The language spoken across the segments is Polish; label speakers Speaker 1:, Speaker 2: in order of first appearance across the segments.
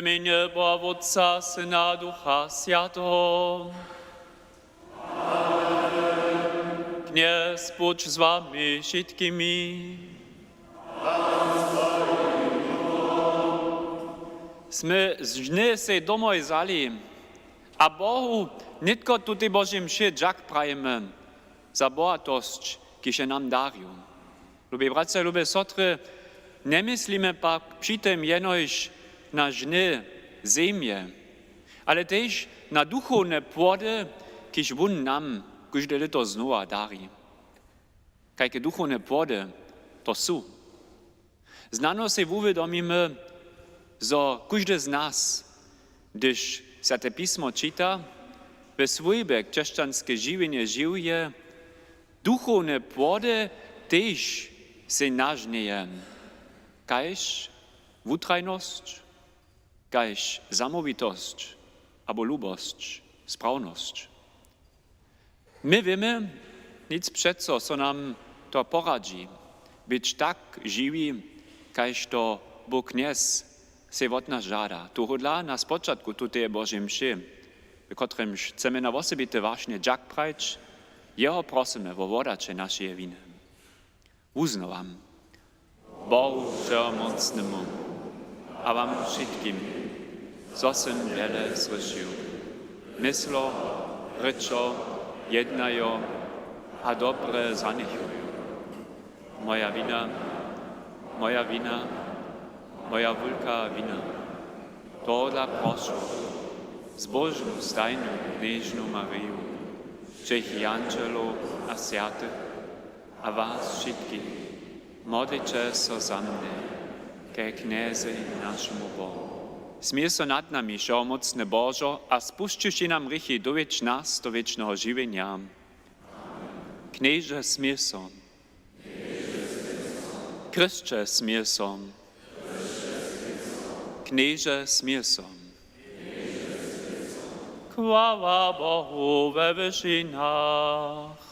Speaker 1: imieniu Boga Otca, Syna, Ducha Świętego. Kniez bądź z wami wszystkimi. Sme žny se domoj zali, a Bohu nitko tutaj Božím mši džak prajeme za bohatosť, kiže nam dariu. Lubi bratce, lubi sotry, nemyslíme pak přitom jenož na žny zemje, ale tež na duchovne płody, kiž vun nam každé leto znova darí. Kajke duchovne płody to sú. Znano se uvedomíme, zo každý z nás, když Sväté písmo číta, ve svojbe křesťanské živenie žije, duchovné płody tež se nažneje. Kajž wutrajnosť, kajž zamovitosť, abo ľubosť, správnosť. My wiemy, nic přeco, co nam to poradzi, być tak živí, kajž to Bóg kniez se od nás žáda. Tu hodlá na spočatku tutej Božej mši, v kotrym chceme na osobite vážne džak prajč, jeho prosíme vo vodače našej viny. Uznovam Bohu Všemocnému a vám všetkým, co som veľa slyšil, myslo, rečo, jednajo a dobre zanechujú. Moja vina, moja veľká vina. Tohle prošu z Božnú stajnú nežnú Mariu, všech angelov a svätých a vás všetkých, modlite sa za mne, ke knéze našemu Bohu. Smie sa nad nami, všemocný Božo, a spúšťuši nám hriechy do nás, do večného živenia. Knieže smie sa. Kristče smie sa. Knieže smie sa. Chvála Bohu ve vyšinách.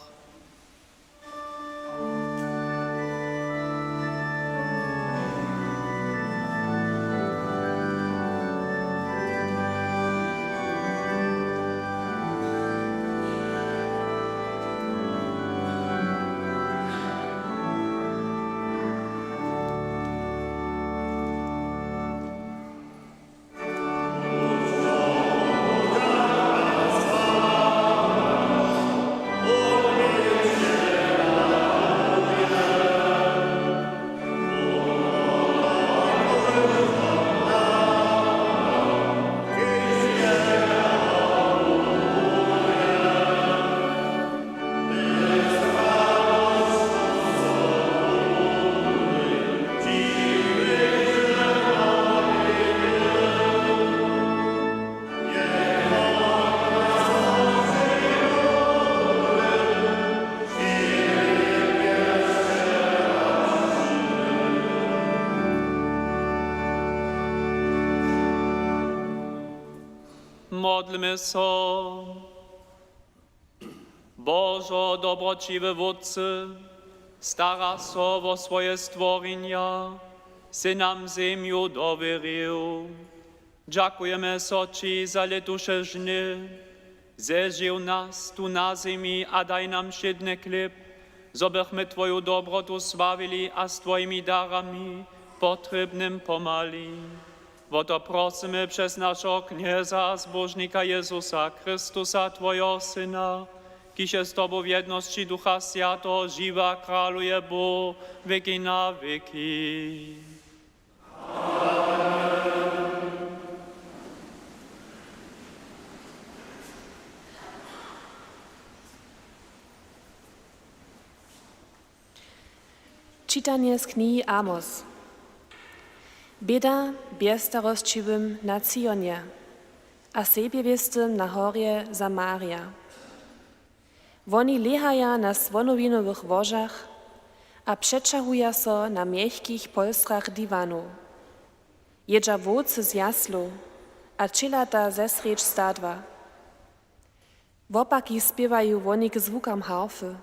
Speaker 1: Modlmy sa. Božo, dobročivé Vodce, stará sa vo svoje stvorenia, si nám zemju doveril. Ďakujeme sa Ti za letuše žny, zežil nás tu na zemi a daj nám všedný chleb, zobechme Tvoju dobrotu slavili a s Tvojimi darami potrebným pomali. O to prosimy przez naszego knieza, zbożnika Jezusa Chrystusa, Twojego Syna, kiże z Tobą w jedności Ducha Świętego żywa króluje Bóg wieki na wieki.
Speaker 2: Czytanie z knihy Amos. Bieda bezstarostčiwym na Cionie, a sebiewistym na horie Samaria. Woni lehaja na svonowinowych wożach, a przeczahuja so na miękkich polstrach diwanu. Jedża wódcy z jaslu, a czylata ze srecz stadwa. Wopaki spiewają woni k zwukam harfy,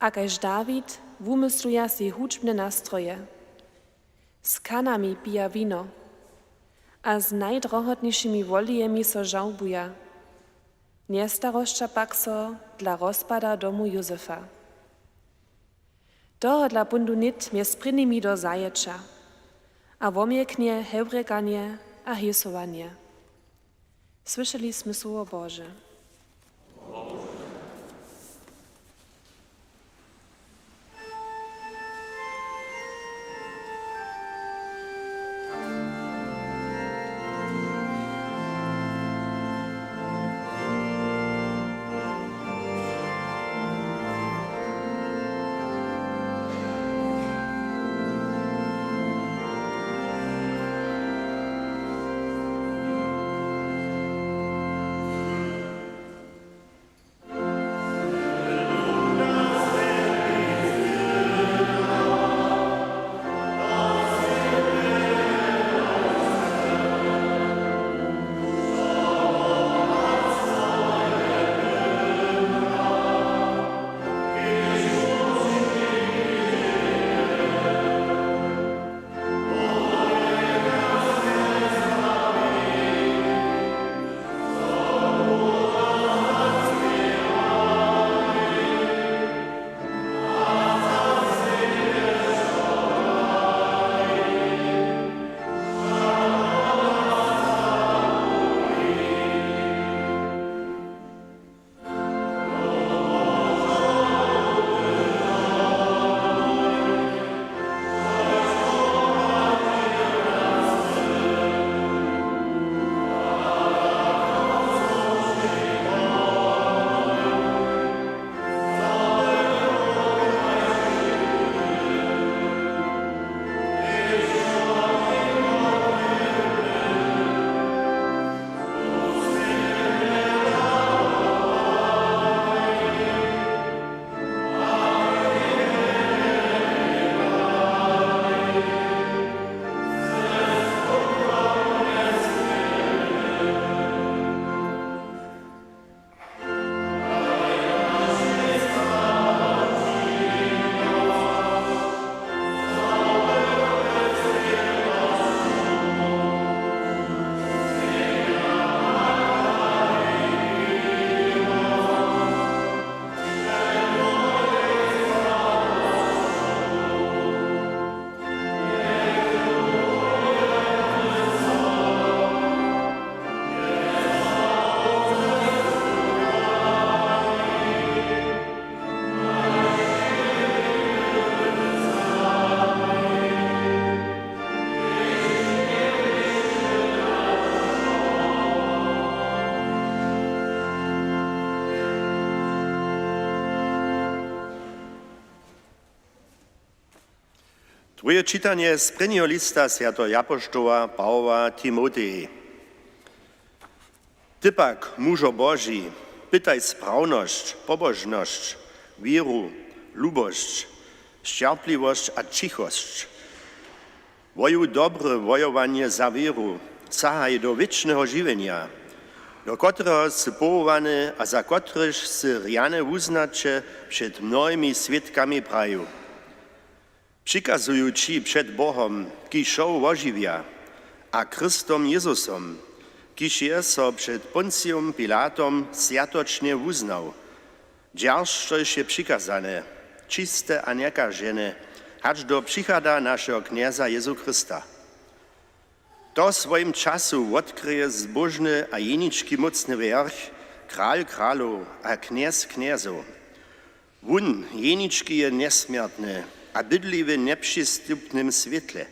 Speaker 2: a kaž Dawid wumysluja si hudźbne nastroje. Z kanami pija wino, a z najdrohotniejszymi wolijemi so żałbuja. Niestaroszcza pak so dla rozpada domu Józefa. Toho dla bundu nit mje sprynymi do zajecza, a womieknie hebrekanie a hisowanie. Słyszeli jsme słowo Boże.
Speaker 3: Drugie czytanie z prvního lista świętego apoštoła Pawła Timotei. Ty pak, mužo Boží, pytaj sprawność, pobożność, wieru, lubość, cierpliwość a cichość. Wojuj dobre wojowanie za wieru, sahaj do wiecznego żywienia, do którego si powołany a za któryż si rjane uznacie przed mnogimi świadkami praju. Přikazuju ci před Bohom, kiž šel oživia, a Kristom Jezusom, kiž je so před Poncium Pilatom sjatočne uznał, dzierżczož je přikazane, čiste a nekažene, hač do přichada našeho kniaza Jezu Krista. To swoim czasu odkryje zbožny a jenički mocny werch, král králov a kniaz kniazov. Wun jenički je nesmiertny, a bydli w nieprzystępnym świetle,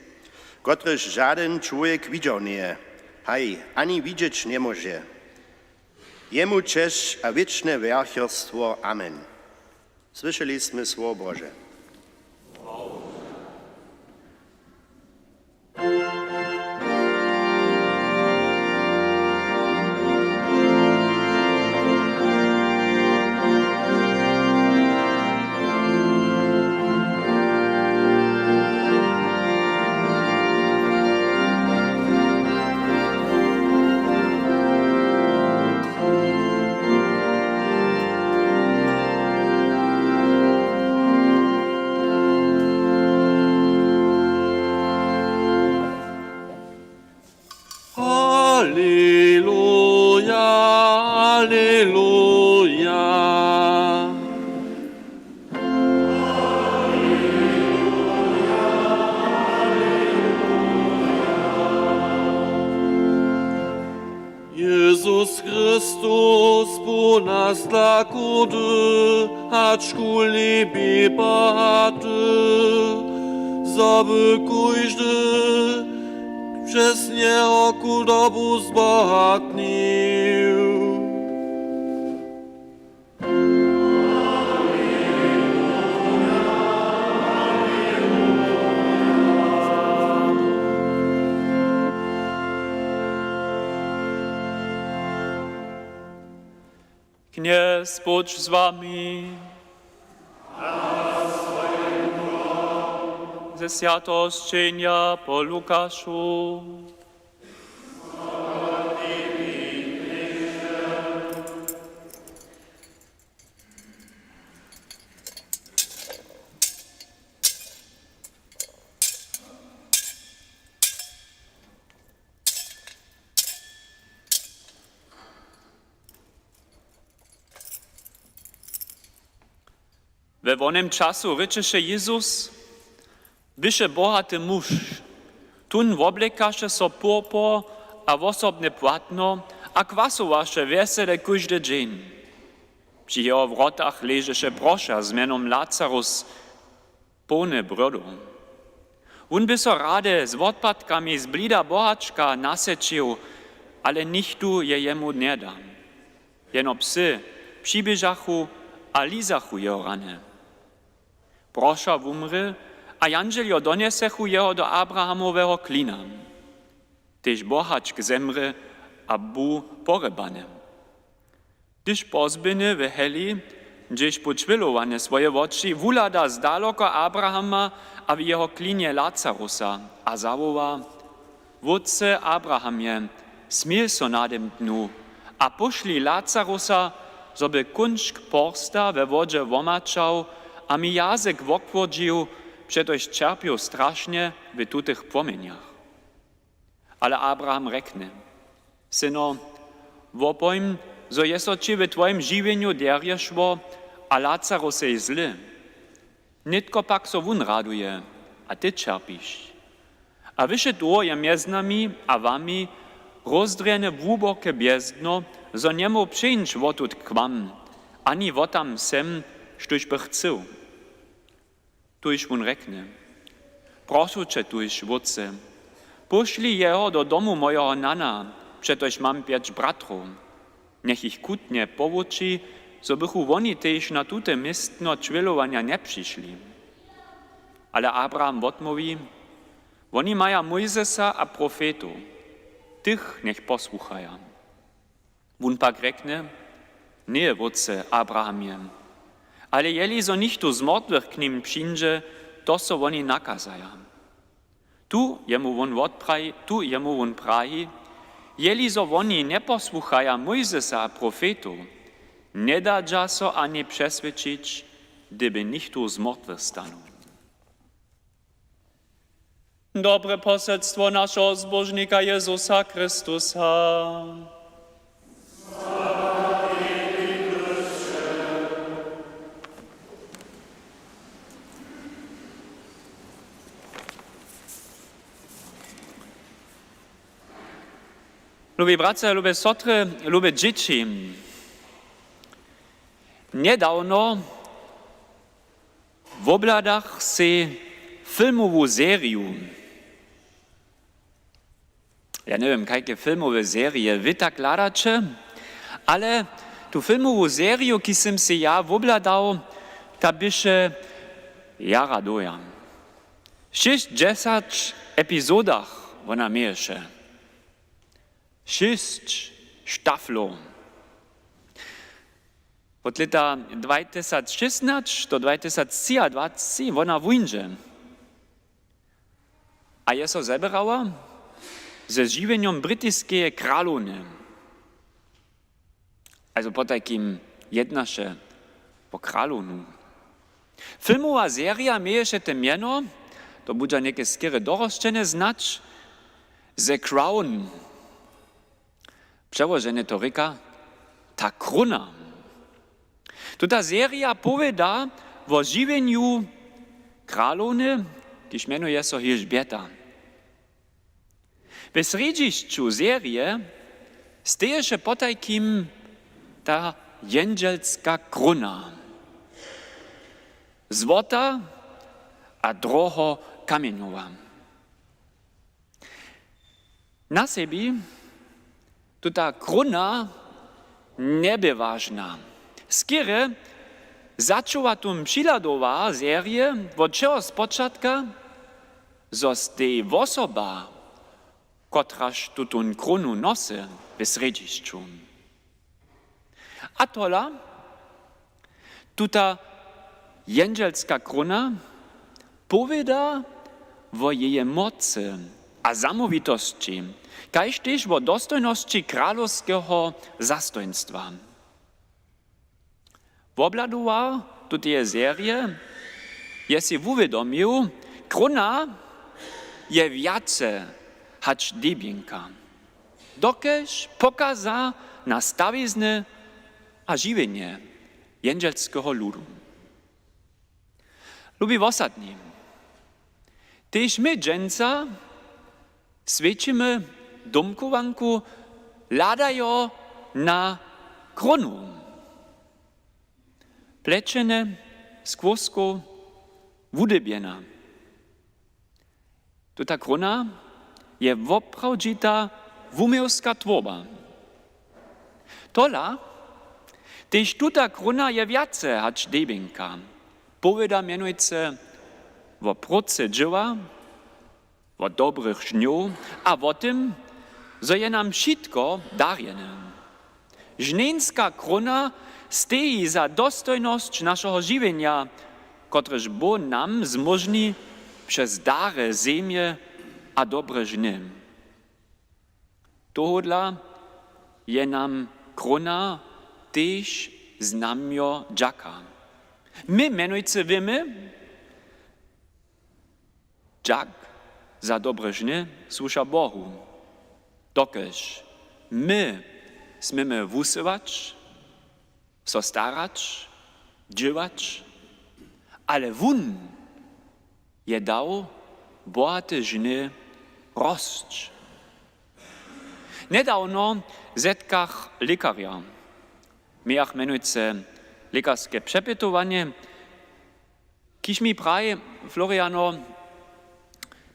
Speaker 3: któryż żaden człowiek widział nie, haj, ani widzieć nie może. Jemu cześć a wieczne werchierstwo. Amen. Słyszeliśmy słowo Boże.
Speaker 4: Halleluja. Jezus Christus po nas lakudy, haczku libi baty, zaby kujdy, przez niego ku dobu zbohatnił.
Speaker 1: Kniez, bądź z wami. Ze światostrzenia po Lukaszu. We wonem czasu ryčeše Jezus, byše bohaty muž, tun woblekaše so purpur a wosobne płatno, a kwasowaše wesele kujde dzień. Przy jeho wrotach leżeše prosza z menom Lazarus, pone brodu. On by so rade z odpadkami z blida bohačka nasečił, ale nichtu je jemu nie dam. Jeno psy przybieżachu a lizachu jeho rane. Prosza wumry, a janželjo donesechu jeho do Abrahamového klina. Tyž bohačk zemre a bu porebanem. Tyž pozbyny w heli, gdzieś poczwilowane swoje oczy, wulada z daleko Abrahama a w jeho klinie Lazarusa, a zawoła: Wódce Abrahamie, smiel so nadem dnu, a poszli Lazarusa, żeby kunšk porsta we wodzie womaczał, a mi jazyk wokwodził, przetoś cierpiał strasznie w tutych płomieniach. Ale Abraham rekne: Syno, wopojm, zo jeso ci w twoim żywieniu derjeszło, a Lazarus je zły. Nitko pak so wun raduje, a ty cierpisz. A wyše to je między nami a wami rozdrene głębokie biezdno, zo niemu przyjść wotut k wam, ani wotam sem, štož by chcel. Tuž on rekne: Prošu cię tuž, wódce, pošli jeho do domu mojego nana, przetož mam 5 bratrów. Niech ich kutnie powoči, so bychu woni tež na tute mistno čwilowania nie przyszli. Ale Abraham odmówi: Woni maja Mojzesa a profetu, tych niech posłuchają. On pak rekne: Nie, wódce Abrahamie, ale jeli so nichtu z mordwych k nim przyjdzie, to so oni nakazaja. Tu jemu on prahi, jeli so oni nie posłuchaja Mojzesa a profetu, nie da so ani przesvědčić, gdyby nichtu z mordwych stanął. Dobre poselstwo naszego zbożnika Jezusa Chrystusa. Lubi bracia, lubi sotry, lubi dzieci. Niedawno w obladach se filmową serię. Ja nie wiem, jakie filmowe serie wy tak ladacie, ale tu filmową serię, ki sem se ja w obladał, ta byše jara doja. 60 epizodach ona mieše. 6 staflów. Od lata 2016 do 2023 ona wujdzie. A je so zebrała ze żywieniem brytyjskiej kralowny. Also po takim jednasze po kralownu. Filmowa seria mieješe te miano, to bude niekie skiery doroszczenie znać, The Crown. Przełożenie to ryka ta krona. Tuta seria powiada o živenju královny, když menuje so Elžbieta. W središću serie steješe potajkim ta jędzelska krona. Złota a droho kamieniowa. Na sebi tuta krona nebeważna. Skiery zaczęła tu przyladowa serie od czego spočatka, zo stej osoba, kotraż tutun kronu nosy w središću. A tola, tuta jędzelska krona powiada o jej mocy a zamówitości, kaž też o dostojności królewskiego zastojnictwa. Wobladowa tutej serie je si uvědomil, krona je viace hač debinka. Dokež pokaza na stawizny a živěně jędzelskiego ludu. Lubi osadni, tež my dženca svědčíme domkovanku ladajo na kronu. Plečene, skvosko, wudebjena. Tuta krona je woprawdzita wumiowska tworba. Tola, tež tuta krona je viace hač debinka. Powiada mianujce o proce dzieła, o dobrych żniów, a o tym, zo je nam wszystko darjene. Żnieńska krona steji za dostojność naszego żywienia, kotreż Bóg nam zmożni przez dare ziemię a dobre żny. Tohodla je nam krona też znamio dżaka. My mianujce wiemy, dżak za dobre żny słusza Bohu. Dokež my smemy wusywać, so starać, dziewać, ale wun je dał bohate żny rosć. Nedawno w zetkach lekarja miach mianujce lekarskie przepytowanie, kiż mi praje, Floriano,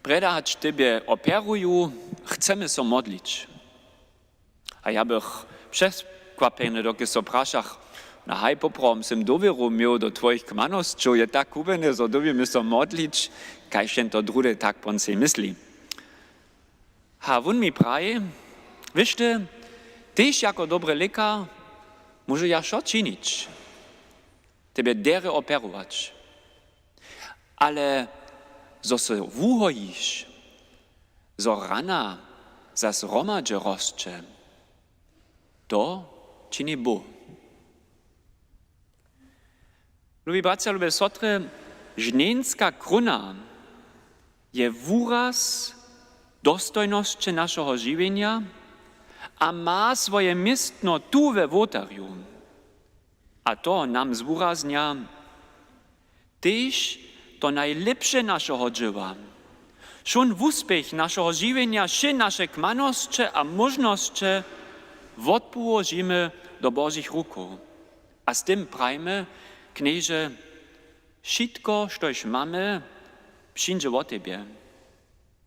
Speaker 1: predać tebe operuju, chcemy so modlić. A ja bych przeskłapeny, dokie so praszach, na haj poprom sem dowieru miał do twoich kmanostczów, je tak kubene, so dowimy so modlić, kaž jen to drude tak pon se mysli. A wun mi praje, wište, tyś jako dobry lekar, może ja šo činić, tebe dere operować. Ale zo se wuhojiš, zo rana za zromadže rostče, to čini Bóg. Lubi bracia, lubi sotry, żnieńska krona je wuraz dostojności naszego żywienia, a ma swoje miestno tu we wotarju. A to nam zwuraznia też to najlepsze naszego dzieła. Schon w uspech naszego żywienia się nasze kmanosće a możnosće odpołożymy do Bożych ruku. A z tym prajmy, knieże, wszystko, štož mamy, przyjdzie o Tebie,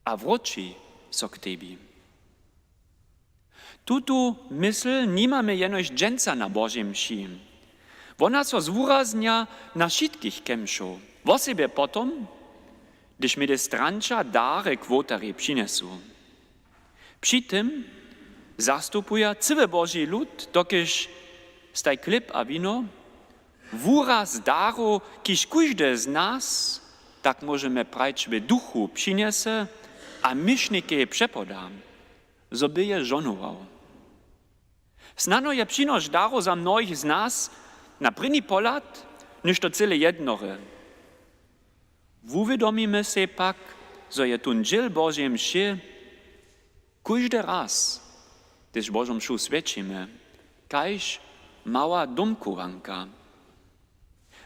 Speaker 1: a wróci so k Tebi. Tutu myśl nie mamy jenoś dżęca na Bożym mši. Ona so zwuraznia na wszystkich kemszów. O sobie potom, gdyż ministranča dare kvotary přinesu. Przy tym zastupuje cały Boży lud, dokiż staj chleb a wino, wuraz daru, kiż każdy z nas, tak możemy prać w duchu przyniesie, a myšnike je przepoda, zo by je żonował. Snano je przynosz daru za mnohých z nas na první pohled, niż to cele jednore. Uvědomíme se pak, zo je tun džil Božej mši, každý raz, když Božom mšu svědčíme, kaž mała domkowanka.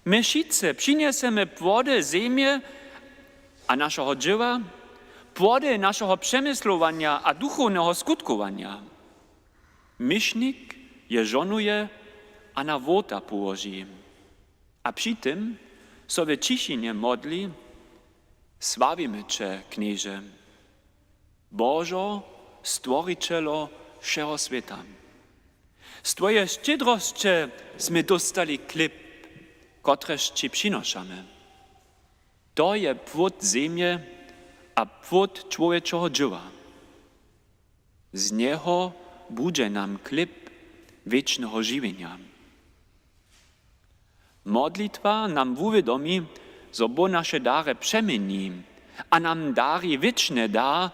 Speaker 1: My wszyscy przyniesiemy płody ziemi a naszego dzieła, płody naszego przemysłowania a duchownego skutkowania. Mysznik je żonuje a na wota położy. A przy tym sobie cišinie modli, sławimy Cię, knieże, Bożo, stworicielo wszego świata. Z Twojej szczedrości sme dostali chleb, kotreż Ci przynoszamy. To je płód ziemi a płód człowieczego dzieła. Z niego będzie nam chleb wiecznego żywienia. Modlitwa nam uwiadomi, że Bóg nasze dary przemieni, a nam darí wieczny dar,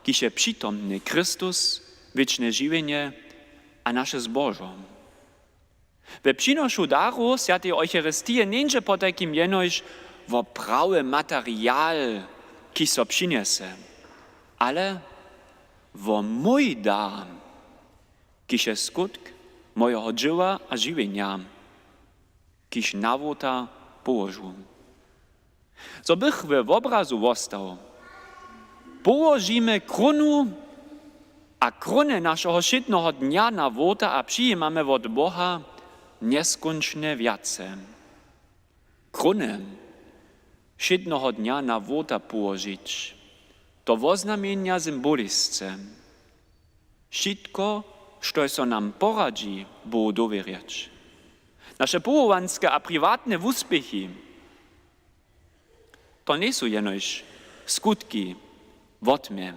Speaker 1: kiż je przytomny Chrystus, wieczne żywienie, a nasze zbożo. We przynoszu daru Świętej Eucharystii nie po takim jenoś wo prawy materiał, kiż so przyniesie, ale wo mój dar, kiż je skutk mojego dzieła a żywienia, kiż na wota położył. Co bych w obrazu został, położymy kronu a krony naszego szydnego dnia na wota a przyjmamy od Boha nieskończne wiace. Krony szydnego dnia na wota położyć, to oznamienia symbolisce. Wszystko, co so nam poradzi, Bohu dowierzyć. Nasze połowanskie a prywatne uspechy, to nie są jenoś skutki wotmy,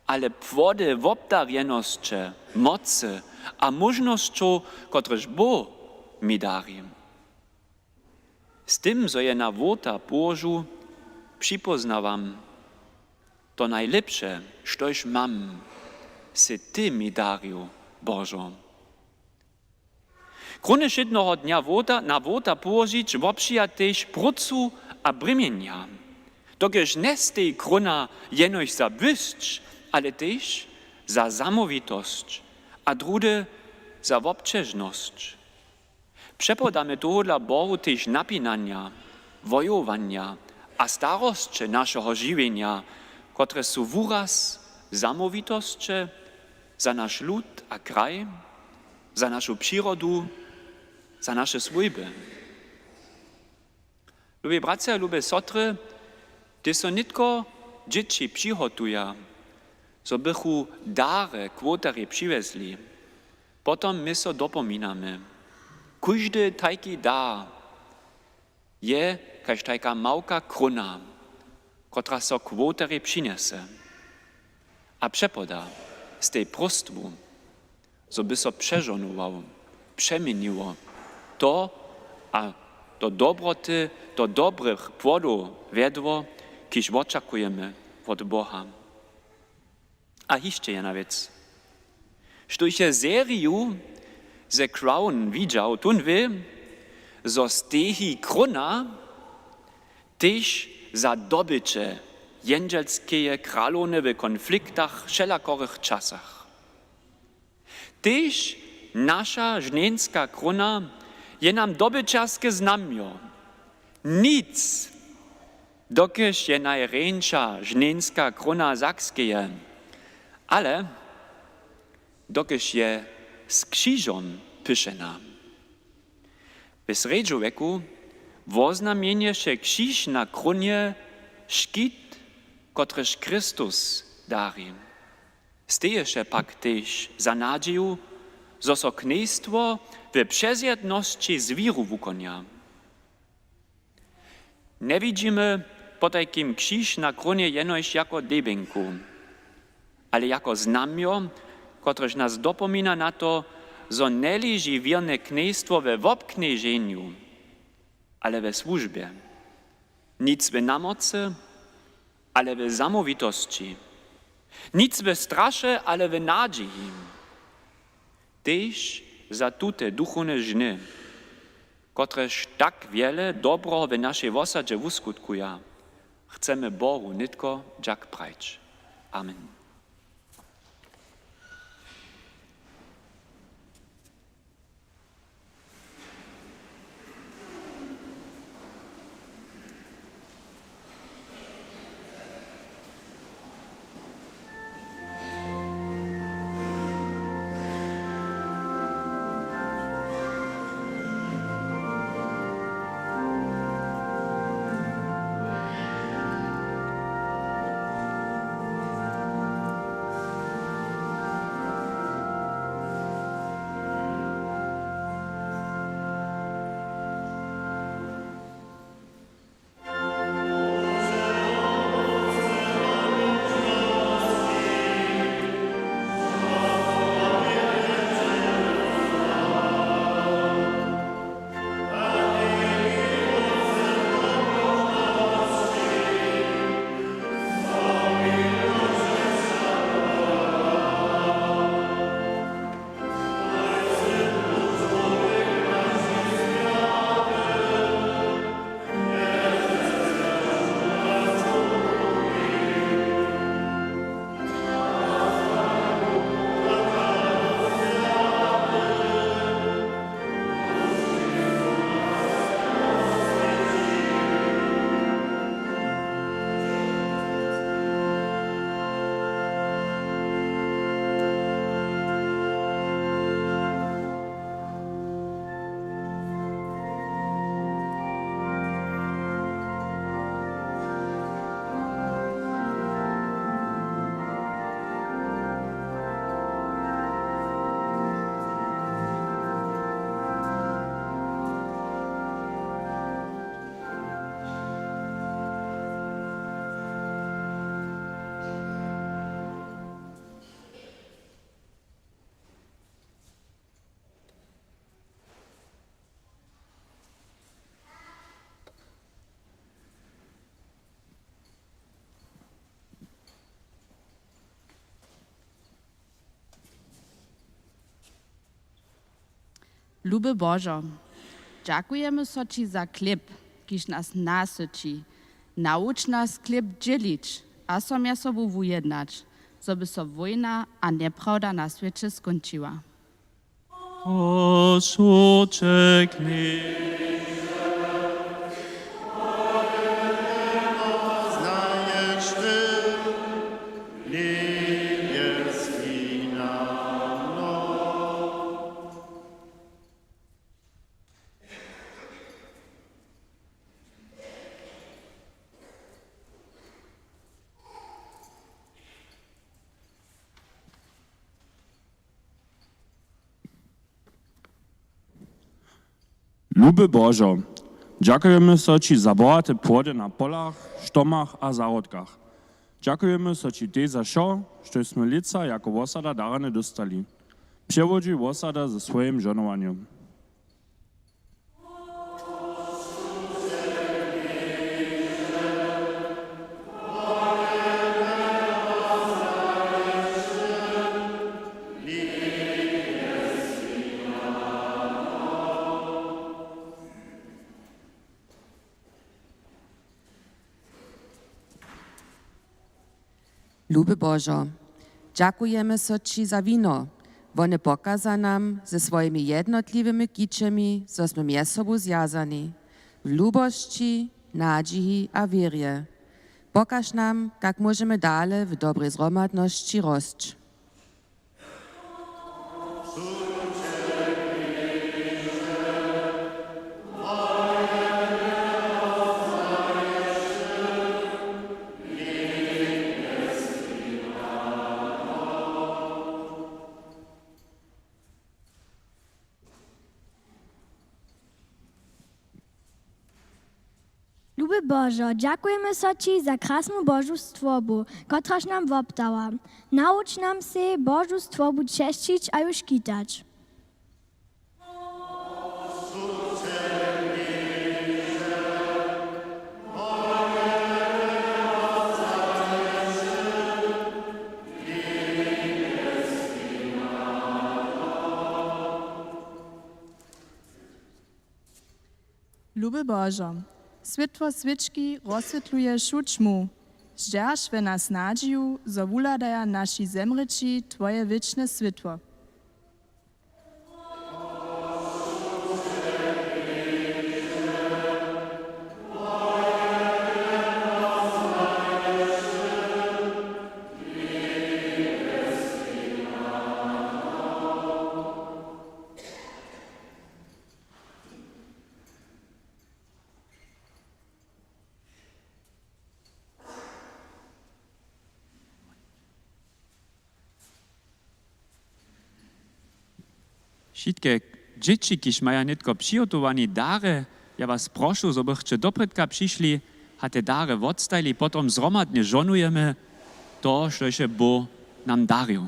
Speaker 1: ale płody obdarjeności, mocy a możnością, któreż Bóg mi darí. Z tym, co je na wota położył, przypoznawam, to najlepsze, coś mam, se Ty mi darił, Bożo. Krony szydnego dnia na wota położyć obsija też pracu a brymienia. Dokeż nie z tej krona jenoś za bysć, ale też za zamowitość, a drugie za obczeżność. Przepodamy toho dla Bohu też napinania, wojowania a starości naszego żywienia, które są wyraz zamowitości za nasz lud a kraj, za naszą przyrodu, za nasze służby. Lubię bracia, lubię sotry, gdy są nitko dzieci przygotują, so bychu dary kwotery przywezli. Potom my so dopominamy. Każdy taki dar je kaž taka małka krona, która so kwotery przyniesie. A przepoda z tej prostwu, so by so przeżonował, przemieniło to, a do dobroty, do dobrych płodów wiedło, kiż oczekujemy od Boha. A jeszcze jedna věc. Štož je seriu The Crown widział, tun wie, zo stehi krona też za dobycze jędrzelskie kralone w konfliktach wszelakorych czasach. Też nasza żnienska krona je nam dobyczarskie znamio. Nic, dokeż je najręcza żnienska krona sakskie, ale dokeż je z krzyżem pisze nam. W srednjowieku oznamienie się krzyż na kronie szkit, kotreż Chrystus darí. Steje się pak też za nadzieju, zo so knejstwo w przezjedności z wiru wukonia. Nie widzimy po takim krzyż na kronie jenoś jako debenku, ale jako znamio, kotreż nas dopomina na to, zo nie leży wierne knejstwo we obknieżeniu, ale we służbie. Nic w namocy, ale w zamowitości. Nic w strasze, ale w nadziei. Też za tute duchowne żny, kotreż tak wiele dobrego w naszej wosadzie uskutkuja, chcemy Bogu nitko dziak prać. Amen.
Speaker 5: Luby Bożo, dziękujemy so Ci za chleb, kiż nas nasyci. Naucz nas chleb dzielić, a so sobą wujednać, żeby so wojna a nieprawda na świecie skończyła.
Speaker 4: Osuczeknij.
Speaker 3: Znajesz Ty, niebieski nam noc.
Speaker 6: Luby Bożo, dziękujemy so Ci za bohate płody na polach, sztomach a zarodkach. Dziękujemy so Ci też za šo, štośmy lica jako osada darane dostali. Przewodzi osada ze swoim żonowaniem.
Speaker 7: Luby Bożo, dziękujemy so Ci za wino. One pokaza nam ze swoimi jednotliwymi kiczemi, że sme mie sobą zjazani. W lubości, nadziei a wierze. Pokaż nam, jak możemy dalej w dobrej zromadności rosć.
Speaker 8: Luby Bożo, dziękujemy so Ci za krasnu Bożu stworbu, kotraż nam woptała. Naucz nam się Bożu stworbu cześcić a już kitać.
Speaker 9: Luby Bożo, światło świeczki rozswietluje szuczmu. Żdziasz we nas nadzieju, zo wuladaja nasi zemryci Twoje wieczne światło.
Speaker 1: Všetké dzieci, kiž maja netko přihotovaní dare, ja was prošu, zo bychče dopredka přišli a te dare odstajili, potom zromadne žonujeme to, što še Bo nam daril.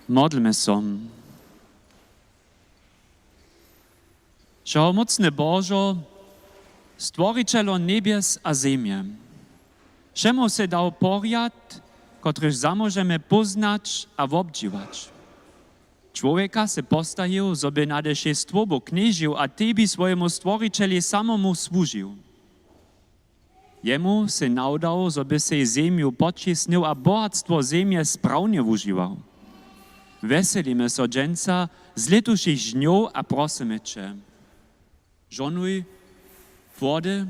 Speaker 1: Modlmy się. Všeomocny Božo, stworiteľo nebies a zemie, čemu se dal poriad, kotryż zamożemy poznać a wobdziwać. Człowieka se postawił, żeby nade się stwobo knieżył, a tebi swojemu stworicieli samomu służył. Jemu se naudał, żeby se ziemiu pocisnął, a bohatstwo ziemie sprawnie używał. Weselimy so dżęca z letuších żniów, a prosimy Cię. Żonuj wody,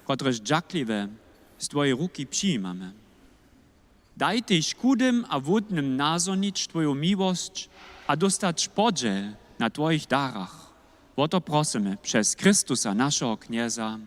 Speaker 1: kotreż dżakliwe z Twojej ruki przyjmamy. Daj Tyś chudym a wódnym nazonić Twoją miłość, a dostać podziel na Twoich darach. O to prosimy przez Chrystusa, naszego Knieza.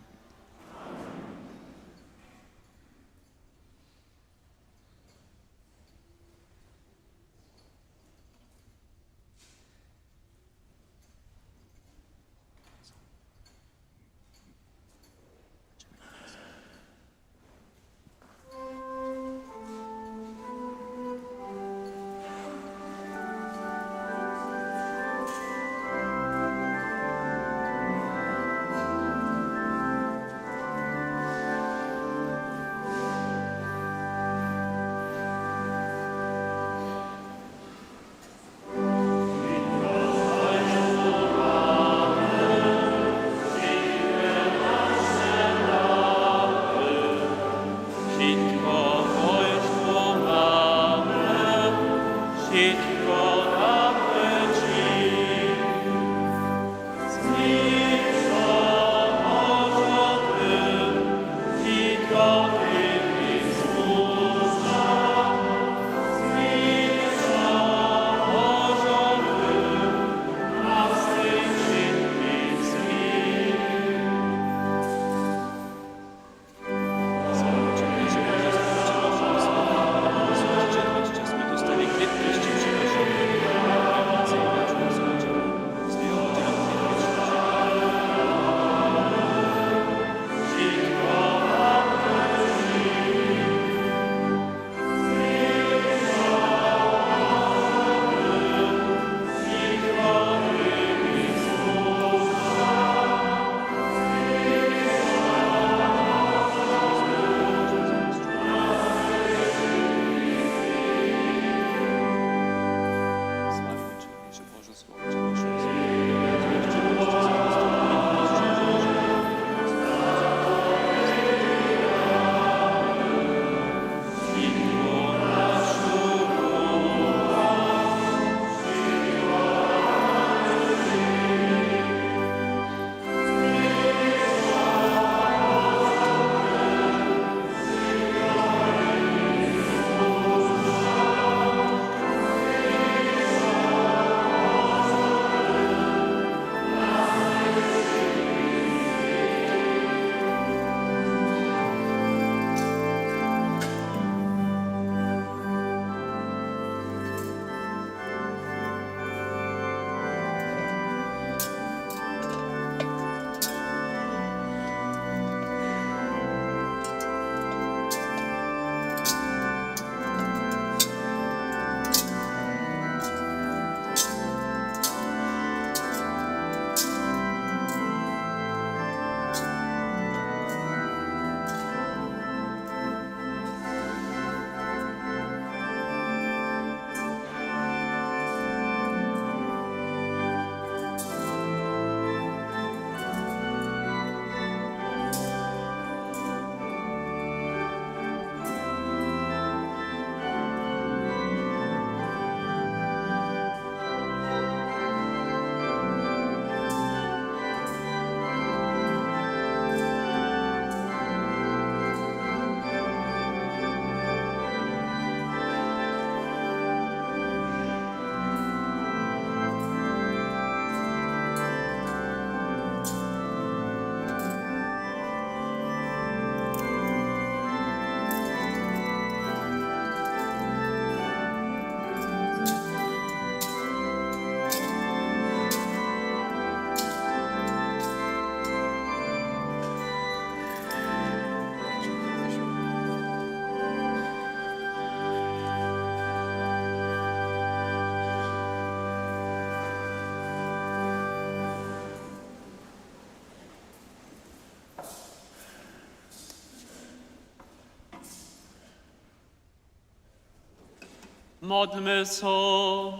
Speaker 1: Modlmy so.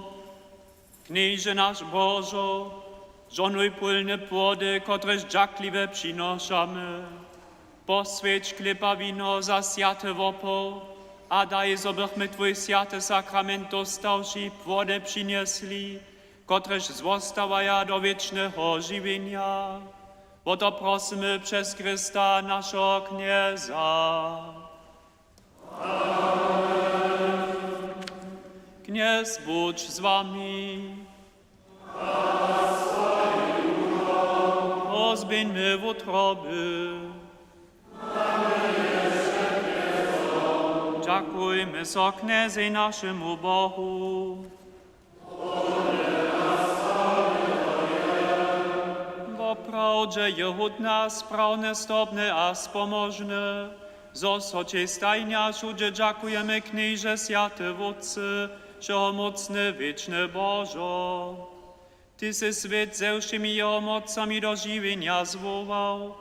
Speaker 1: Knieże nasz Bożo, żonuj pólne płody, kotreż dżakliwe przynoszamy. Poswieć chleba wino za świate wopo, a daj, zobychmy Twój świate sakrament dostałszy płody przyniesli, kotreż zwostawaja do wiecznego żywienia. Bo to prosimy przez Chrysta naszego Knieza. Kniez budź z wami. Pozbieńmy w utroby. Dziękujmy so Kniezy naszemu Bohu. Bo prawdzie Jehud nas sprawne, stopne a spomożne. Zo socie stajnia wszędzie dziękujemy Knieże Święty Wódcy, wszechmocny, wieczny Bożo. Ty se świat ze wszemi jego mocami do żywienia zwołał,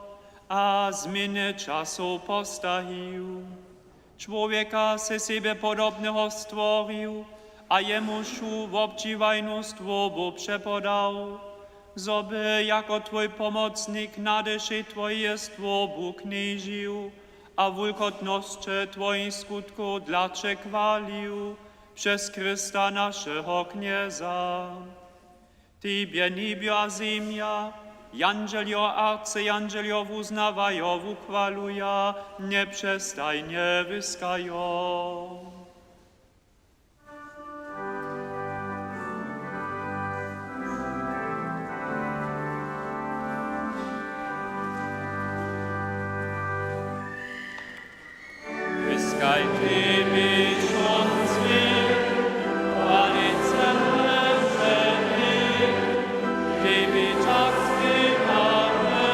Speaker 1: a zmiany czasu postawił. Człowieka se siebie podobnego stworzył, a jemużu w obdziwajnu stwobu przepodał, zoby jako Twój pomocnik na dyszy Twoje stwobu knieżył, a wulkotności Twoich skutku dlaczego chwalił, przez Chrysta naszego Knieza. Tybie niebio a ziemia, jangelio, arcyangelio uznawają, uchwaluja, nieprzestajnie wyskają. Wyskaj Ty, miesiący, palice mężeny, Tybie czas wymamy,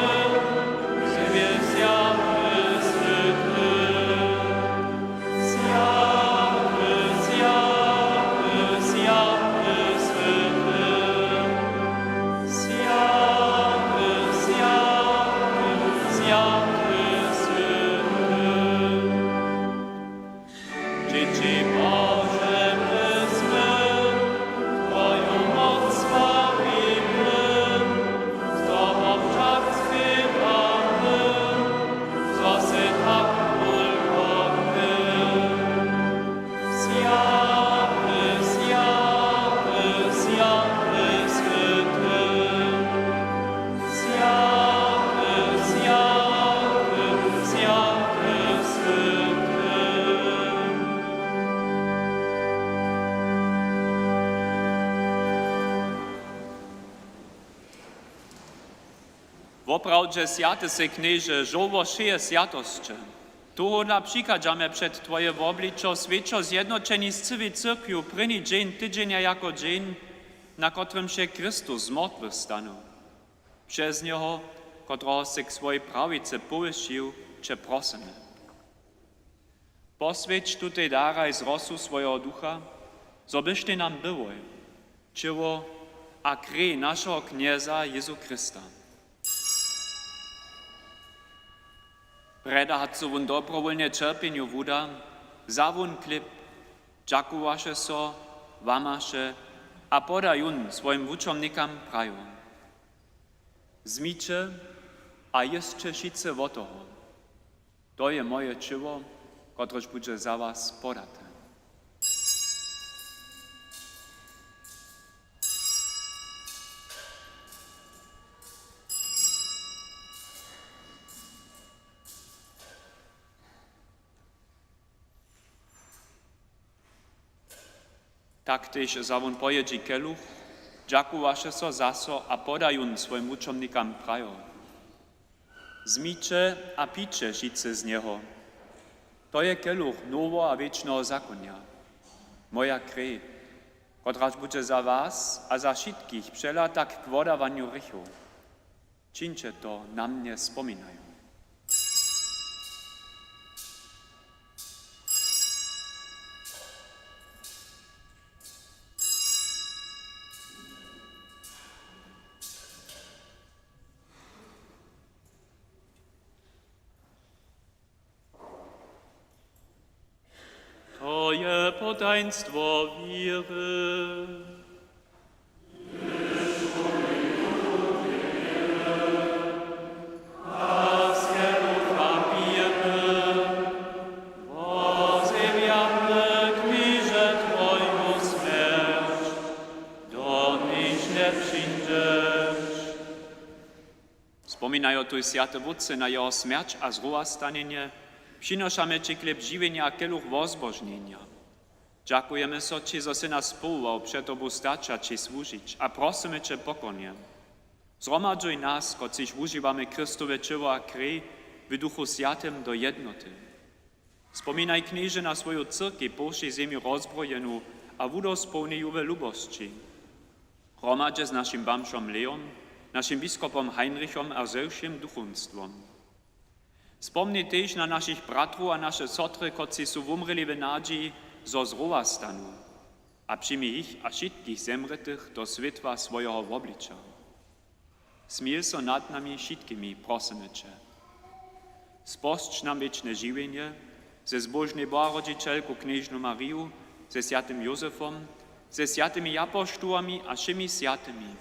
Speaker 1: Ciebie zjawy syty. Zjawy, zjawy, zjawy syty. Zjawy, zjawy, zjawy syty. Dzieci Boże, my Twoją moc sławimy, z Tobą czas śpiewamy, co se tak ulgowny. Zjawy, zjawy, zjawy syty. Zjawy, zjawy, zjawy syty. Woprawdźe święty se Knieże, żoło szyje świętości. Tu na przykładamy przed Twoje obliczo świeczo zjednoczeni z całej cyrkwiu pryni dzień tydzienia jako dzień, na którym się Chrystus z mrtwych stanął. Przez Niego, którego se k swojej prawicy powyższył, Cię prosimy. Poswieć tutaj daraj z rosu swojego ducha, zobyś Ty nam było, ciało a krew naszego Knieza Jezu Chrysta. Preda hat so wun dobrowolnie czerpieniu wuda, za wun klip, dziakuwaše so, wamaše, a podajun swoim wučomnikam praju. Zmiče, a jeszcze šice wotoho. To je moje čivo, kotrež bude za was podate. Tak też za won pojedzi keluch, dziakuwaše so zaso a podajun swoim wučomnikam prajo. Zmiče a piče šice z niego. To je keluch nowo a wiecznego zakonia. Moja krew, kotraż bude za was a za wszystkich przelata k wodawaniu rychu. Czyńcie to na mnie wspominają. To je
Speaker 4: potaństwo wiry.
Speaker 1: Wspominają tu święte wódce na jego śmierć a zrułastanienie, przynoszamy Ci chleb żywienia a kieluch wozbożnienia. Dziękujemy so Ci, że si nas społował przed Tobą stacza Ci służyć, a prosimy Cię pokornie. Zgromadzuj nas, kociś używamy Chrystowe ciało a krew w Duchu Świętym do jednoty. Wspominaj knieże na swoją cyrkę po wszej ziemi rozbrojeną a wudospełnijuwe lubości. Gromadźe z naszym bamszom Leon, naszym biskupom Heinrichom a zewším duchunstwom. Wspomnij też na naszych bratrów a nasze sotry, koci są umreli w nadziei, zo zruwa stanu, a przyjmij ich a wszystkich zemretych do światła swojego oblicza. Smiel so nad nami wszystkimi, prosimy Cię. Spostrz nam wieczne żywienie, ze zbożnej Boharodzicielku knieżną Mariu, ze świętym Józefom, ze świętymi apostołami a wszymi świętymi,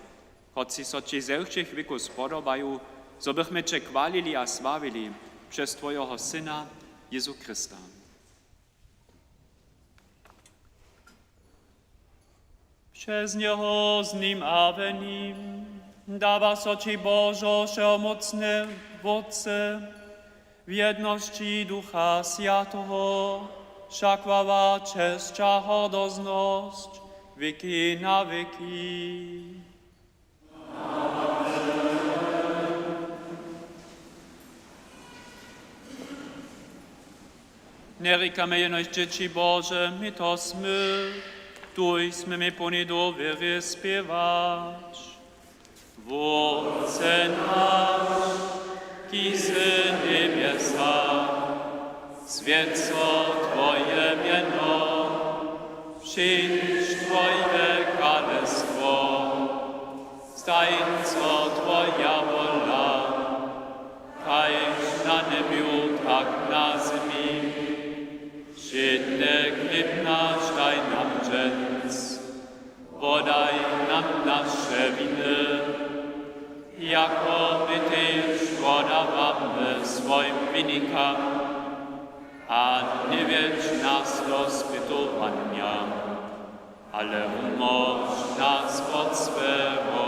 Speaker 1: choć so Ci ze všech wieków spodobają, so bychmy Cię chwalili a sławili przez Twojego Syna, Jezu Chrysta.
Speaker 4: Przez Niego, z Nim a w Nim, dawa so Ci Bożo, wszechmocny Wodce, w jedności Ducha Świętego, wszak chwała, cześć a hodozność, wieki na wieki. Nie rikamy jenoś dzieci Boże, my to smy, tuj jsme mi plni důvěry zpěváš. Vůdce náš, ký jsi nebesa, svět co Tvoje jméno, přijdž Tvoje královstvo, staj co Tvoja vola, kajž na nebi, tak na zemi. Žitne chleb náš daj nám dnes, podaj nám naše viny, jako my tyž podáváme svým viníkám, a nevěď nás do zpytovania, ale umož nás od svého.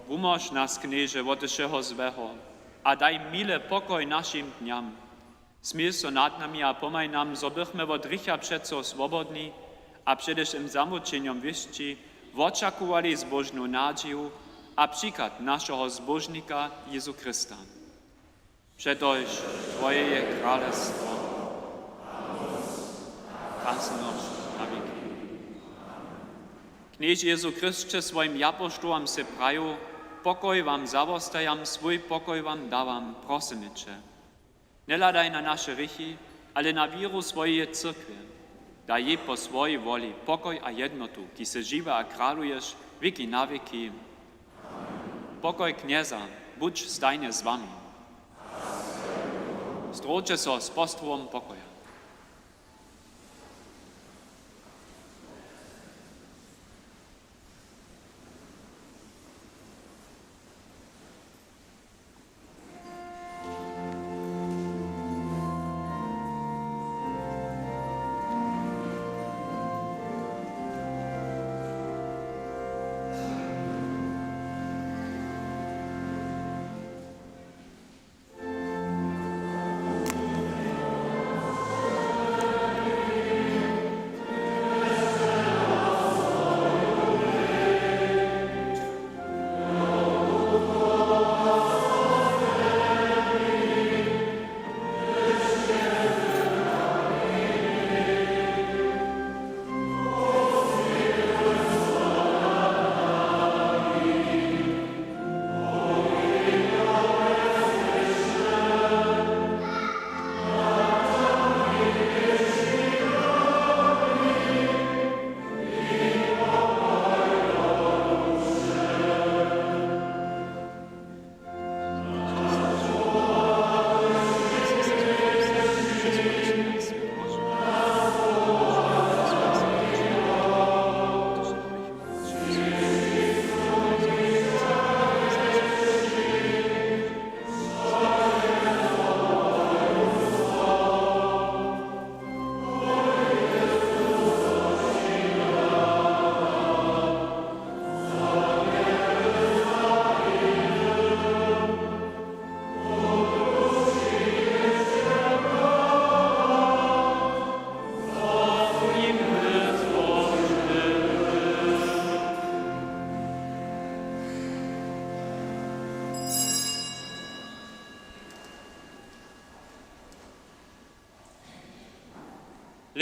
Speaker 4: Umož nás, knieže, od všeho zlého, a daj mile pokoj našim dňam. Smiel so nad nami a pomaj nam, zo bychmy od rycha přeco swobodni, a především zamučeniem vyšči, očakuvali zbožnú nadzieju a příklad našeho zbožníka Jezu Krista. Přetož Tvoje je kráľovstvo, krásnosť na věky. Kniež Jezu Kristče svojim apoštolom se praju, pokoj vám zavostajam, svoj pokoj vám dávam, prosíme Cię. Neladaj na naše rychy, ale na víru svojej cyrkve. Daj jej po svojej voli pokoj a jednotu, ki se živa a králuješ věky na věky. Pokoj knieza, buď stajne s vami. Zdročte so s postrom pokoja.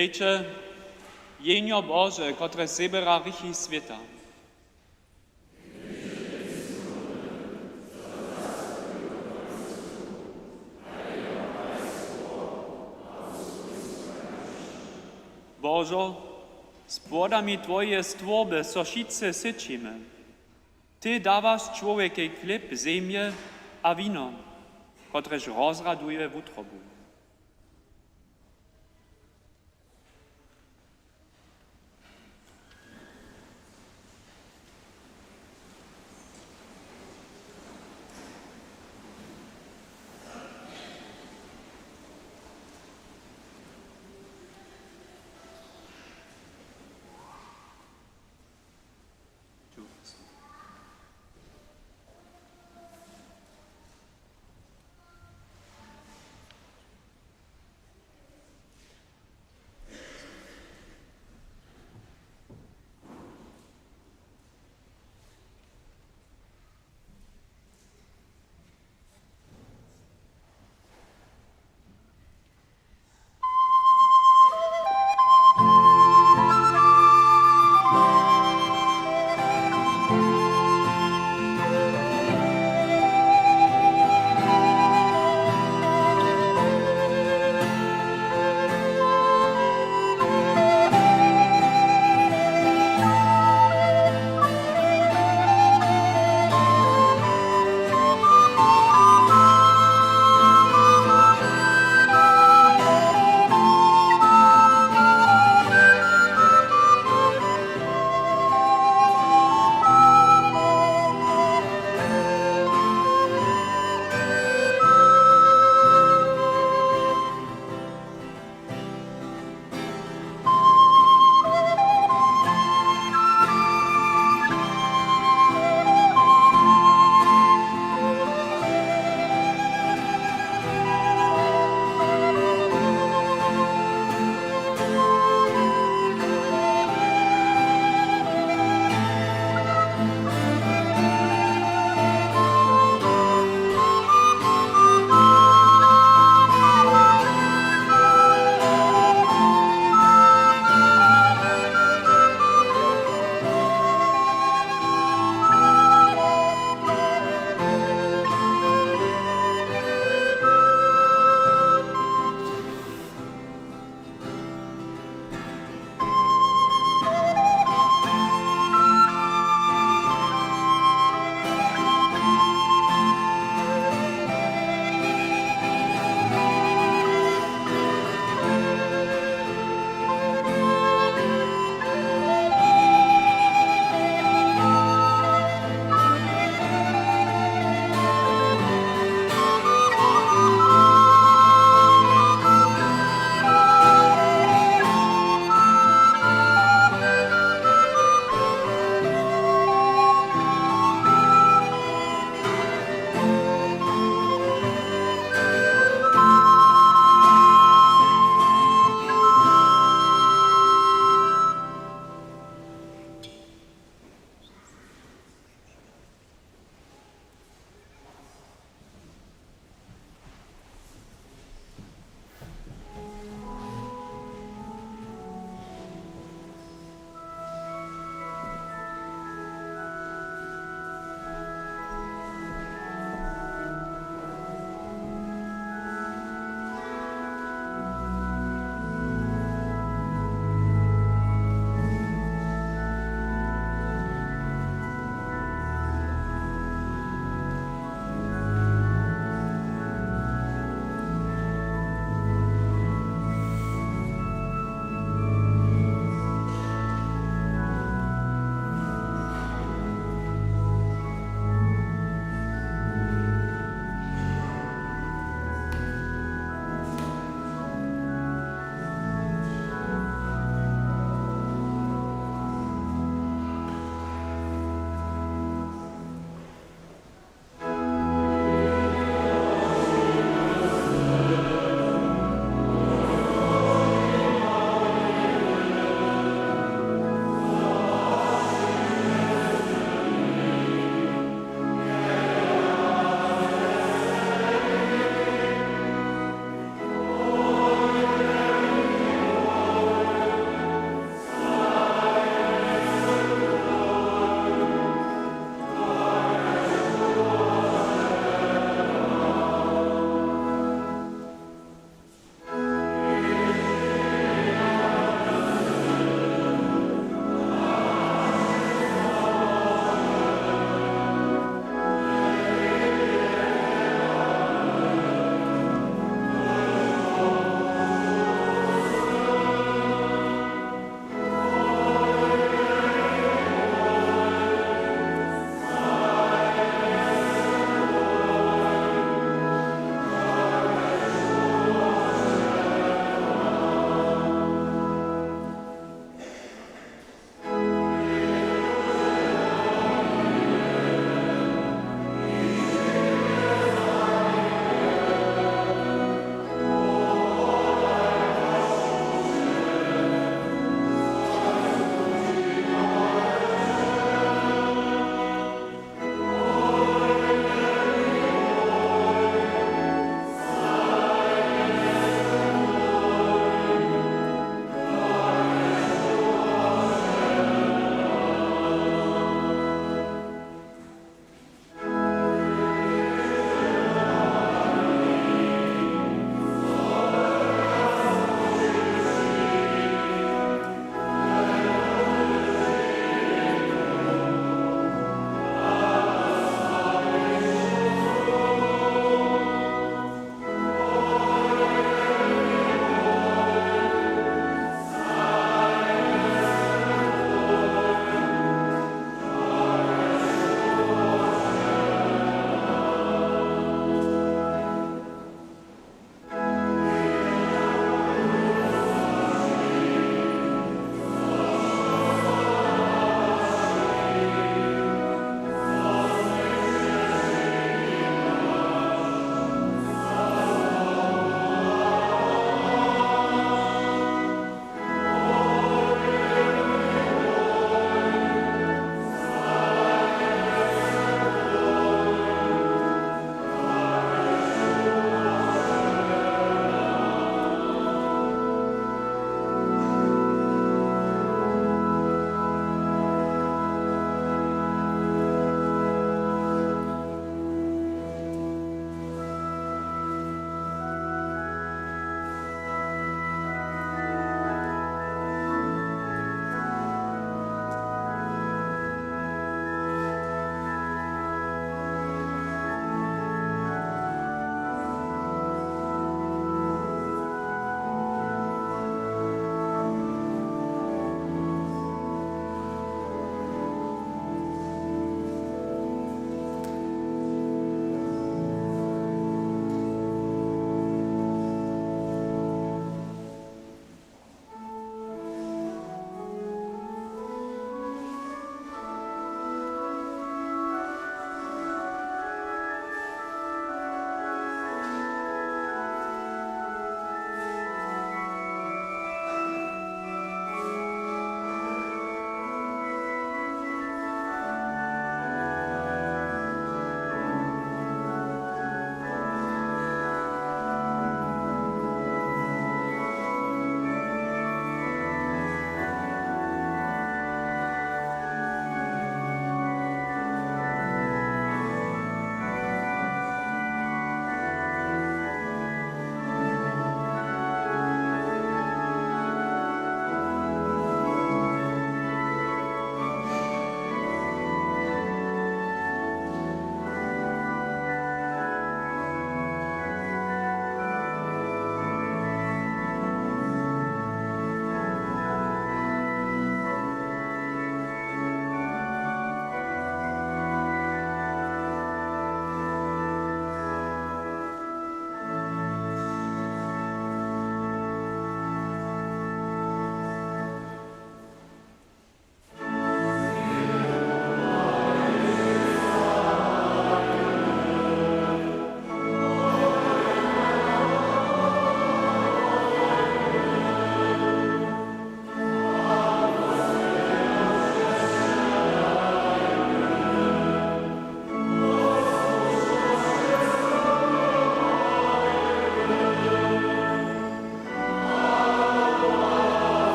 Speaker 1: Lejče, jenio Boże, kotre sebera rychi świata. Bożo, z płodami Twoje stworby soszice sycimy. Ty dawasz człowiekowi chleb, ziemię a wino, kotreż rozraduje w utrobu.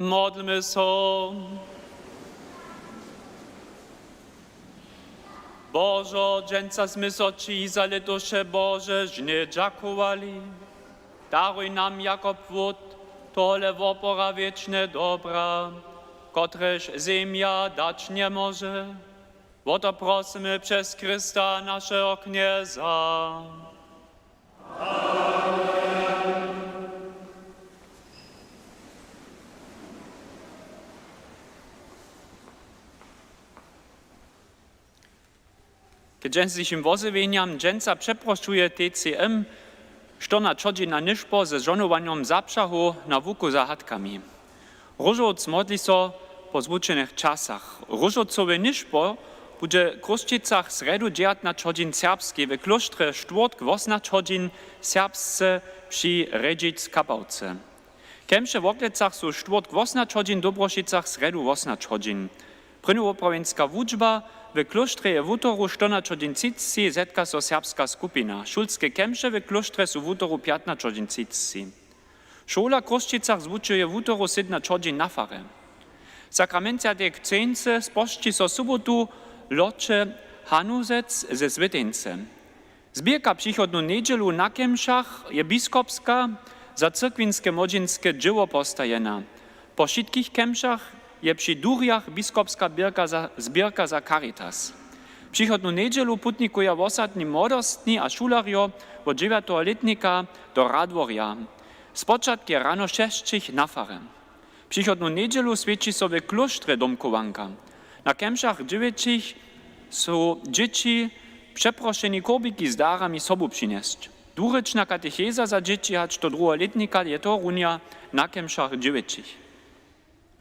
Speaker 1: Modlmy się. Bożo, dżęca zmysł Ci za litosze Boże, żnie dziękowali. Daruj nam jako płód tole wopora wieczne dobra, kotreż ziemia dać nie może. O to prosimy przez Chrysta naszego Knieza. K dżęsnym wozywieniam dżęca przeproszuje TCM, što na na niszpo ze żonowaniem zapszahu na wuku za chatkami. Różoc modli so po zwučenych czasach. Różocowe niszpo bude w Kruščicach sredu 19 serbskiej w klosztrze czwartk 18 serbsce przy Redzic Kapałce. Kemsze w Oklecach są czwartk 18 Dobrošicach sredu 18. Prynowoprawienska wuczba w klosztrze je w utoru 14 zetka so serbska skupina. Szulskie kemsze w klosztrze są w utoru 15. Šola w Kruščicach zwučuje w utoru 17 na farę. Sakramentia de Kcence spošči so sobotu loče Hanuzec ze Svetence. Zbierka przychodną niedzielu na Kemszach je biskopska za cyrkwinskie młodzieńskie dzieło postajena. Po wszystkich Kemszach je przy Durjach biskopska zbierka za Caritas. Przychodną niedzielu putnikuje osadni młodostni a šularjo od 9-letnika do Radworja. Spoczatki rano 6 na farę. Przychodną niedzielu świeci sobie klosztre domkowanka. Na Kemszach 9 są dzieci przeproszeni korbiki z darami sobu przynieść. Dwuryczna katecheza za dzieci aż do 2-letnika je to runia na Kemszach 9.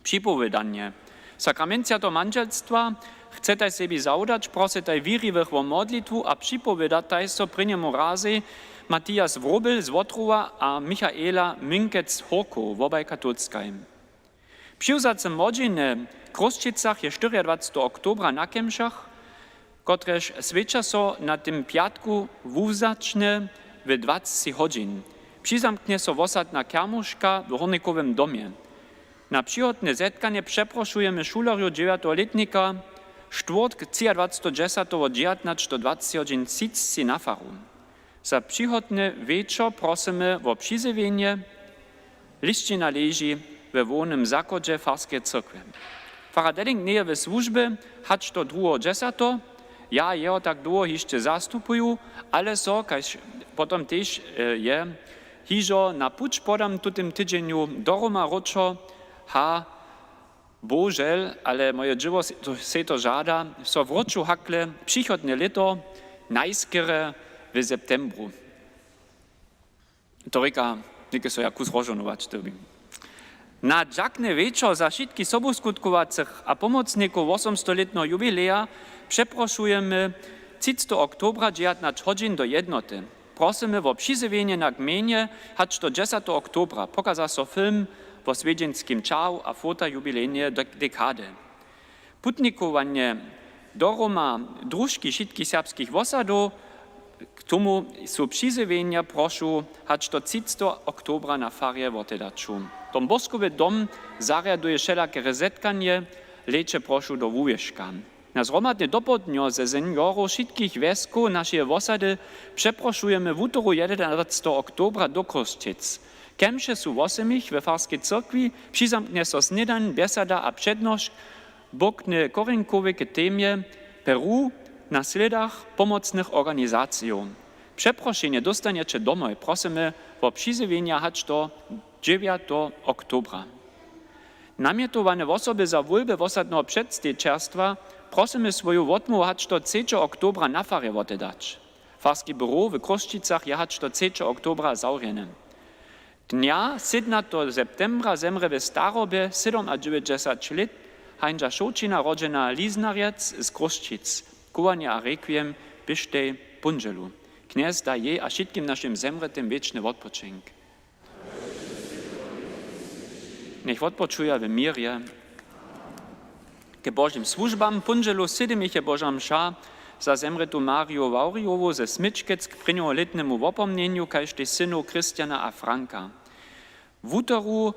Speaker 1: Przypowiadanie. Sakramentia do manželstwa chcete sobie zaudać, prosite wiriwych o modlitwu, a przypowiadataj so przy niemu razy Matthias Wrobel z Wotruwa a Michaela Minkec-Horko w obaj katolskaj. Przyjrzace młodziny w Kruščicach je 24 oktobra na Kemszach, kotreż świecza so na tym piatku wózaczne w 20 godzin. Przyzamknie so wosadna kermuszka w Hornikowym domie. Na przychodne zetkanie przeproszujemy šularju 9-letnika czwartk 23 od 19 do 20 godzin Sicci na faru. Za przychodny wieczór prosimy o przyzywienie. Liścina leży we wolnym zakodzie farskiej cyrkwy. Faradeling nie w służbie, hacz to 2.10. Ja jeho tak długo jeszcze zastupuję, ale so, kaž potom też je, hižo na puč podam tutym tydzieniu do Roma roczo, ha, bożel, ale moje dzieło se to żada, so w roczu hakle przychodne leto, najskere w septembru. To reka, niekie so jakus rożonować dobi. Na dżakny wieczór za wszystkich sobuskutkowanych a pomocników 800-letnego jubileja przeproszujemy 30 oktobra 19 godzin do jednoty. Prosimy o przyzywienie na gminie, hacz do 10 oktobra. Pokaza so film o swiedzienskim czał a fota jubilejnie dekady. Putnikowanie do Roma drużki wszystkich serbskich osadów, k tomu są przyzywienia proszę, hacz do 30 oktobra na farie wotedaczu. Dom Boskowy dom zariaduje wszelakie rezetkanie, lecze proszę do wujeżka. Na zromadne dopodnio ze seniorów wszystkich wiesków naszej osady przeproszujemy w utoru 11 oktobra do Kruščic. Kemsze są 8 we farskiej cyrkwi, przyzamknie so snidań, besada a przednosz, bokne korinkowe k temie Peru na sledach pomocnych organizacji. Przeproszenie dostaniecie domoj, prosimy o przyzywienia hacz do 9 oktobra. Namietowane osoby za wólbę osadnego przedstawicielstwa prosimy swoją odmowę hacz do 3 oktobra na farę wotedać. Farski biuro w Kruščicach je hacz do 3 oktobra zaurjene. Dnia 17 septembra zemre w starobie 97 lat Heinza Šočina rodzena Liznarec z Kruščic. Kuwanie a requiem byštej punželu. Kniez da je a všetkim našim zemretym wieczny odpoczynk. Niech odpoczuje w mirje. Ke Bożym służbam punželu sidimiche Boža mša za zemretu Mariu Vauriovu ze Smyčkec k prvnjoletnemu opomnieniu kaž synu Kristjana a Franka. W utoru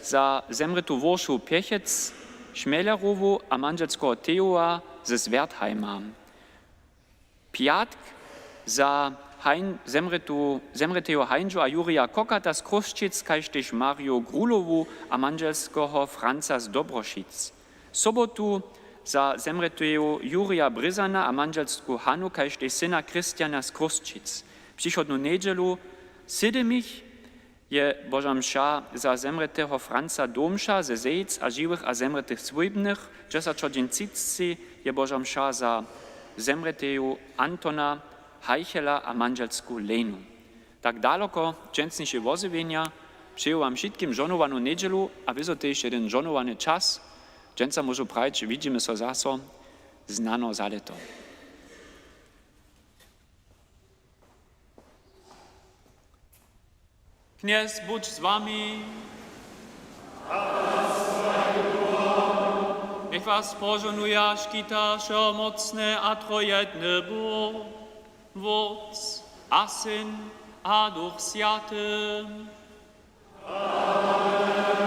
Speaker 1: za zemrytu Worszu Piechec, Śmielerowu a manželskiego Teoa ze Swertheima. Piatk za zemrytego Heinzu a Jurija Kokata z Kruszczyc, kaž tež Mariu Grulowu a manželskiego Franca z Dobroszic. Sobotu za zemrytego Jurija Bryzana a manželsku Hanu, kaž tež syna Krystiana z Kruszczyc. Przychodnu niedzielu Sydemich je Boža mša za zemrytego Franca Domša ze Zejic a žiwych a zemrytych svojbnych. 10:30 je Boža mša za zemrytego Antona Heichela a manželsku Lenu. Tak daleko dženstniše wozywienia przyjął wam wszystkim żonowaną niedzielu, a wyzo też jeden żonowany czas. Dženca może prać, widzimy so zaso, znano za leto.
Speaker 4: Kněz, buď s vami. Niech was pożonuje szkita mocne a trojedny Bóg, Wódz a Syn a Duch Święty. Amen.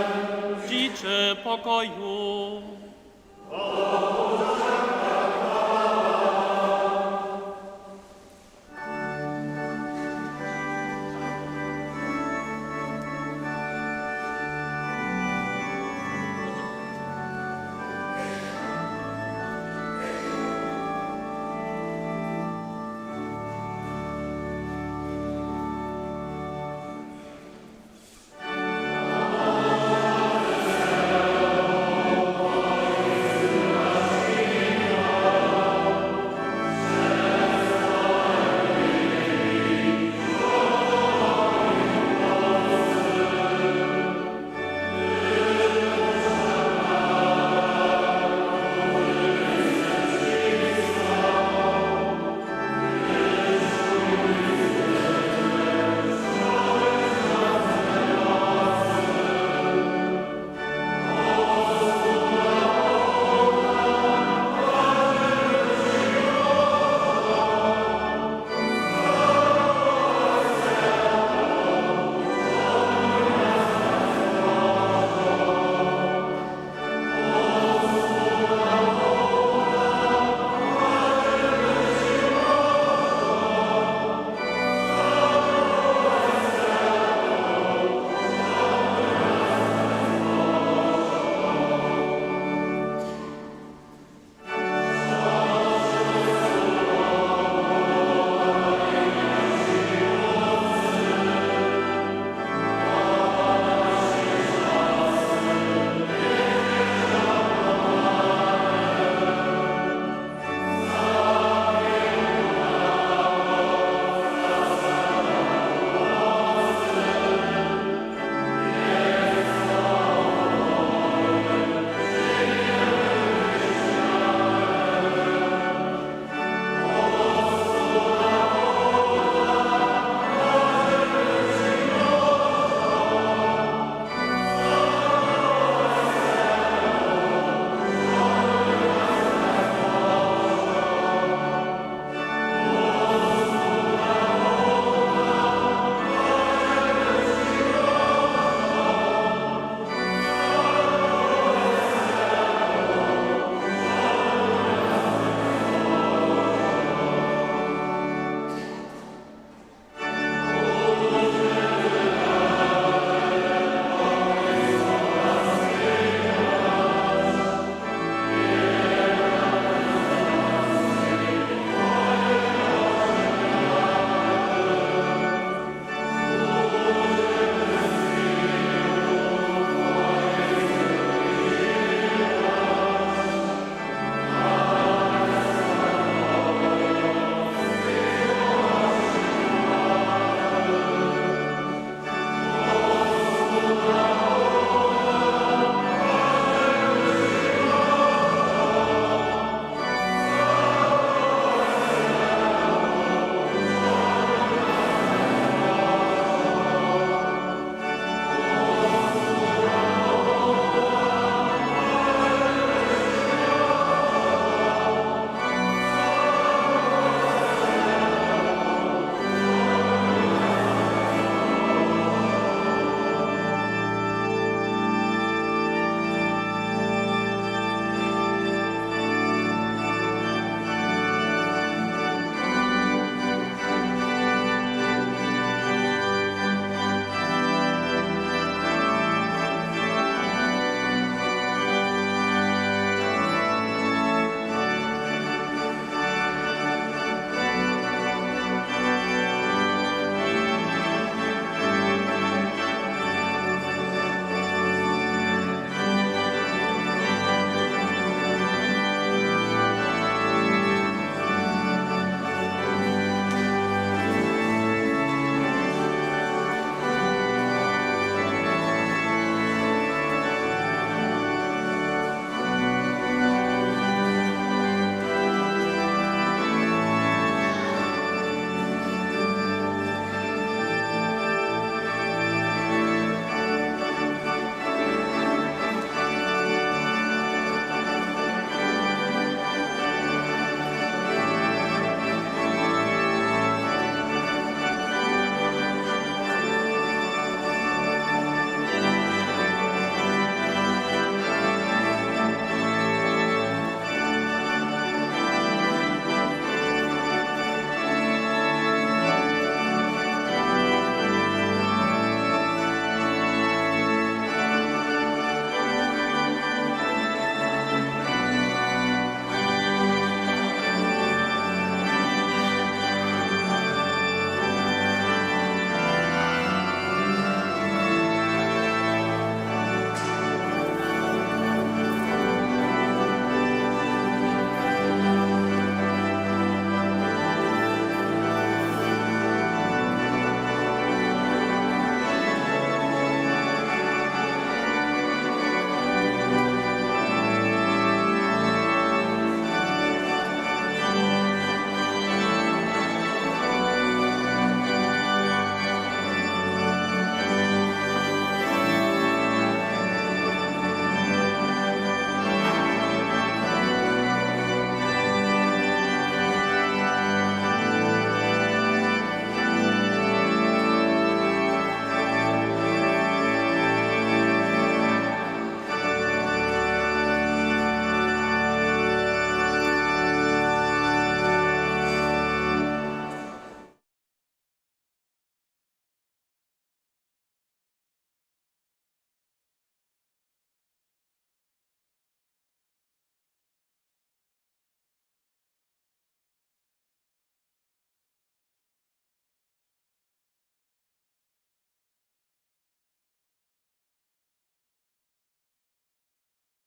Speaker 4: Życzę pokoju.